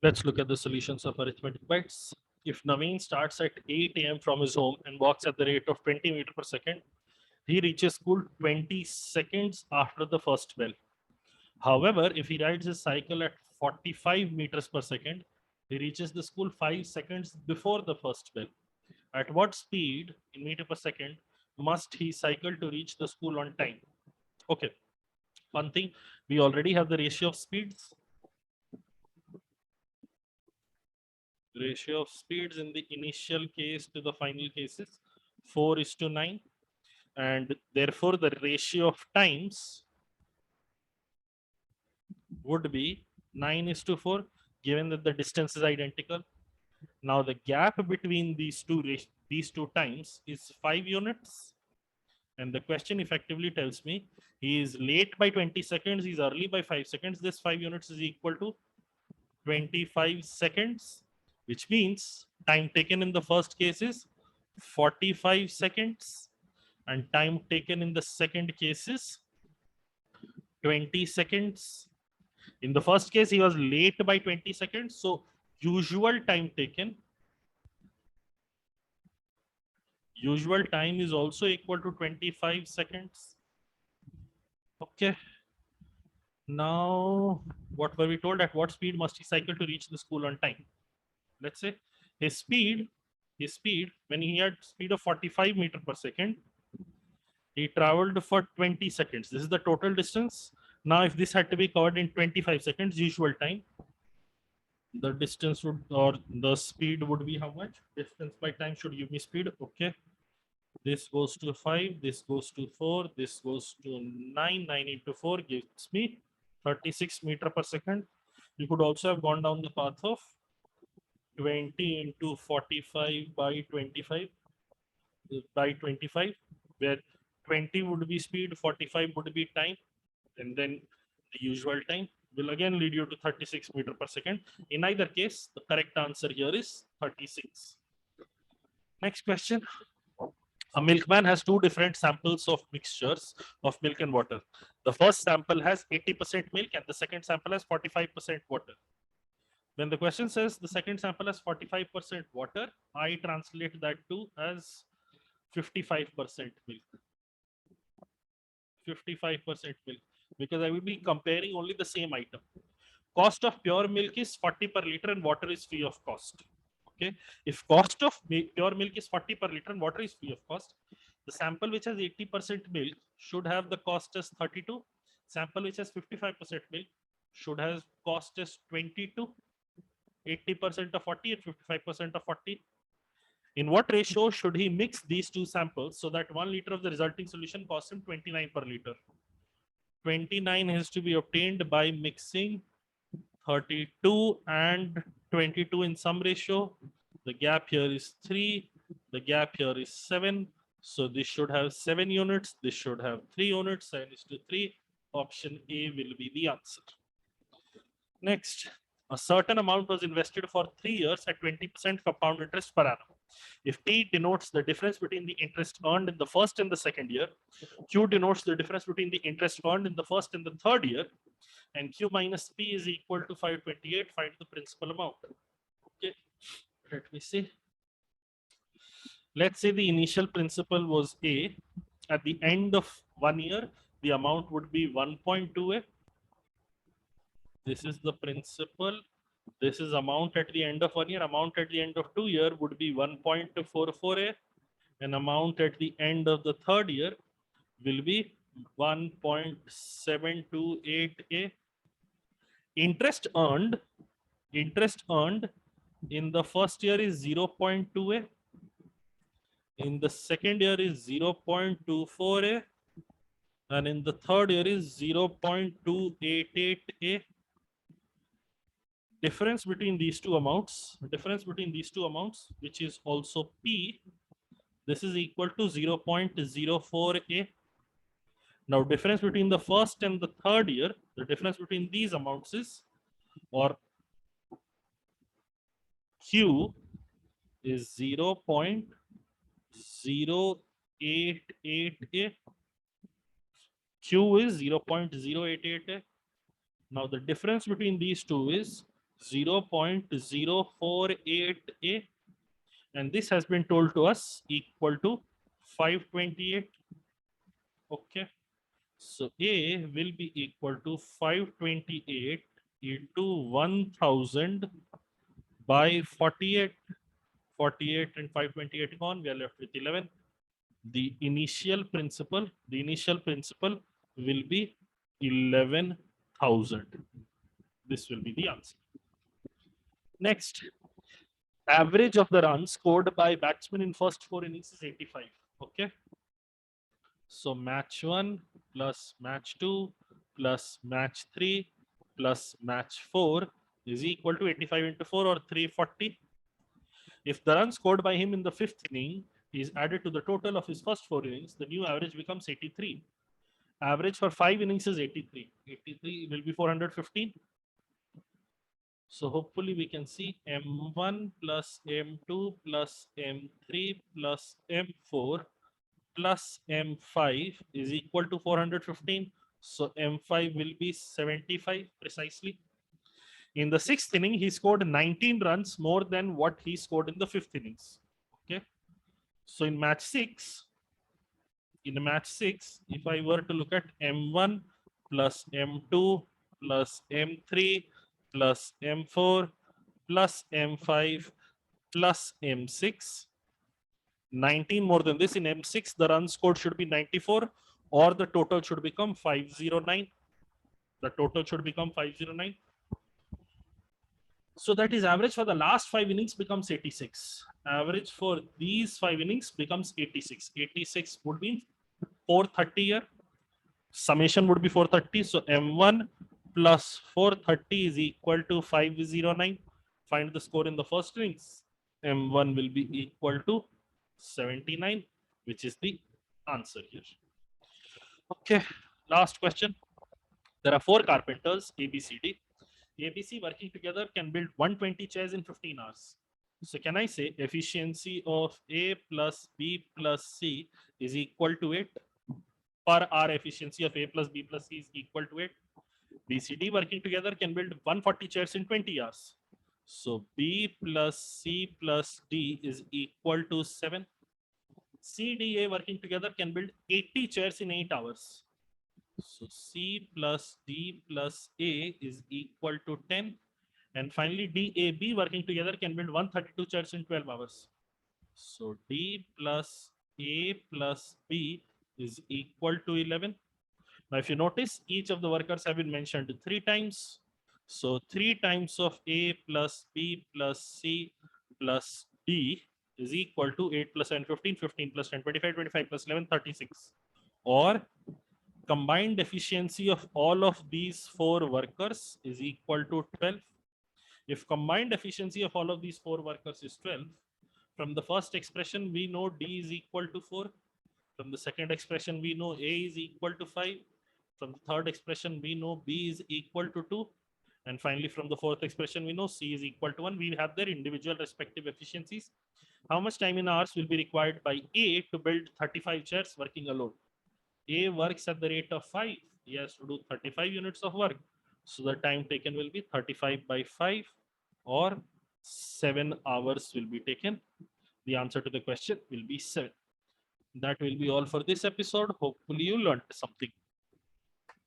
Let's look at the solutions of arithmetic bites. If Naveen starts at 8 a.m. from his home and walks at the rate of 20 meters per second, he reaches school 20 seconds after the first bell. However, if he rides his cycle at 45 meters per second, he reaches the school 5 seconds before the first bell. At what speed in meter per second must he cycle to reach the school on time? Okay, one thing, we already have the ratio of speeds. Ratio of speeds in the initial case to the final cases 4:9, and therefore the ratio of times would be 9:4, given that the distance is identical. Now the gap between these two times is 5 units, and the question effectively tells me he is late by 20 seconds, he's early by 5 seconds. This 5 units is equal to 25 seconds, which means time taken in the first case is 45 seconds and time taken in the second case is 20 seconds. In the first case, he was late by 20 seconds. So usual time is also equal to 25 seconds. Okay. Now, what were we told? At what speed must he cycle to reach the school on time? Let's say his speed, when he had speed of 45 meters per second, he traveled for 20 seconds. This is the total distance. Now, if this had to be covered in 25 seconds, usual time, the distance would, or the speed would be how much? Distance by time should give me speed. Okay. This goes to 5, this goes to 4, this goes to 9. 9 into 4 gives me 36 meter per second. You could also have gone down the path of 20 into 45 by 25, where 20 would be speed, 45 would be time, and then the usual time will again lead you to 36 meter per second. In either case, the correct answer here is 36. Next question. A milkman has two different samples of mixtures of milk and water. The first sample has 80% milk and the second sample has 45% water. When the question says the second sample has 45% water, I translate that to as 55% milk. 55% milk, because I will be comparing only the same item. Cost of pure milk is 40 per liter and water is free of cost. Okay, if cost of pure milk is 40 per liter and water is free of cost, the sample which has 80% milk should have the cost as 32. Sample which has 55% milk should have cost as 22. 80% of 40 and 55% of 40. In what ratio should he mix these two samples so that 1 liter of the resulting solution costs him 29 per liter? 29 has to be obtained by mixing 32 and 22 in some ratio. The gap here is 3. The gap here is 7. So this should have 7 units. This should have 3 units. 7:3. Option A will be the answer. Next, a certain amount was invested for 3 years at 20% compound interest per annum. If P denotes the difference between the interest earned in the first and the second year, Q denotes the difference between the interest earned in the first and the third year, and Q minus P is equal to 528, find the principal amount. Okay, let me see. Let's say the initial principal was A. At the end of 1 year, the amount would be 1.2A. This is the principal. This is amount at the end of 1 year. Amount at the end of 2 year would be 1.44A. And amount at the end of the third year will be 1.728A. Interest earned in the first year is 0.2A. In the second year is 0.24A. And in the third year is 0.288A. Difference between these two amounts, which is also P, this is equal to 0.04A. Now, difference between the first and the third year, the difference between these amounts is, or Q is 0.088A. Q is 0.088A. Now, the difference between these two is 0.048A, and this has been told to us equal to 528. Okay, so A will be equal to 528 into 1000 by 48. 48 and 528 gone, we are left with 11. The initial principal will be 11,000. This will be the answer. Next, average of the runs scored by batsmen in first 4 innings is 85. Okay, so match 1 plus match 2 plus match 3 plus match 4 is equal to 85 into 4 or 340. If the run scored by him in the fifth inning is added to the total of his first 4 innings, the new average becomes 83. Average for 5 innings is 83. 83 will be 415. So hopefully we can see M1 plus M2 plus M3 plus M4 plus M5 is equal to 415. So M5 will be 75 precisely. In the sixth inning, he scored 19 runs more than what he scored in the fifth innings. Okay. So in match 6, if I were to look at M1 plus M2 plus M3 plus M4 plus M5 plus M6, 19 more than this in M6, the run scored should be 94, or the total should become 509. The total should become 509. So that is average for the last 5 innings becomes 86. Average for these 5 innings becomes 86. 86 would be 430 here. Summation would be 430. So M1 plus 430 is equal to 509. Find the score in the first innings. M1 will be equal to 79, which is the answer here. Okay, last question. There are 4 carpenters, ABCD. ABC working together can build 120 chairs in 15 hours. So can I say efficiency of A plus B plus C is equal to 8? Per hour efficiency of A plus B plus C is equal to 8. BCD working together can build 140 chairs in 20 hours. So B plus C plus D is equal to 7. CDA working together can build 80 chairs in 8 hours. So C plus D plus A is equal to 10. And finally, DAB working together can build 132 chairs in 12 hours. So D plus A plus B is equal to 11. Now, if you notice, each of the workers have been mentioned 3 times. So 3 times of A plus B plus C plus D is equal to 8 plus 7, 15, 15 plus 10, 25, 25 plus 11, 36. Or combined efficiency of all of these 4 workers is equal to 12. If combined efficiency of all of these 4 workers is 12, from the first expression, we know D is equal to 4. From the second expression, we know A is equal to 5. From the third expression, we know B is equal to 2. And finally, from the fourth expression, we know C is equal to 1. We have their individual respective efficiencies. How much time in hours will be required by A to build 35 chairs working alone? A works at the rate of 5. He has to do 35 units of work. So the time taken will be 35 by 5, or 7 hours will be taken. The answer to the question will be 7. That will be all for this episode. Hopefully you learned something.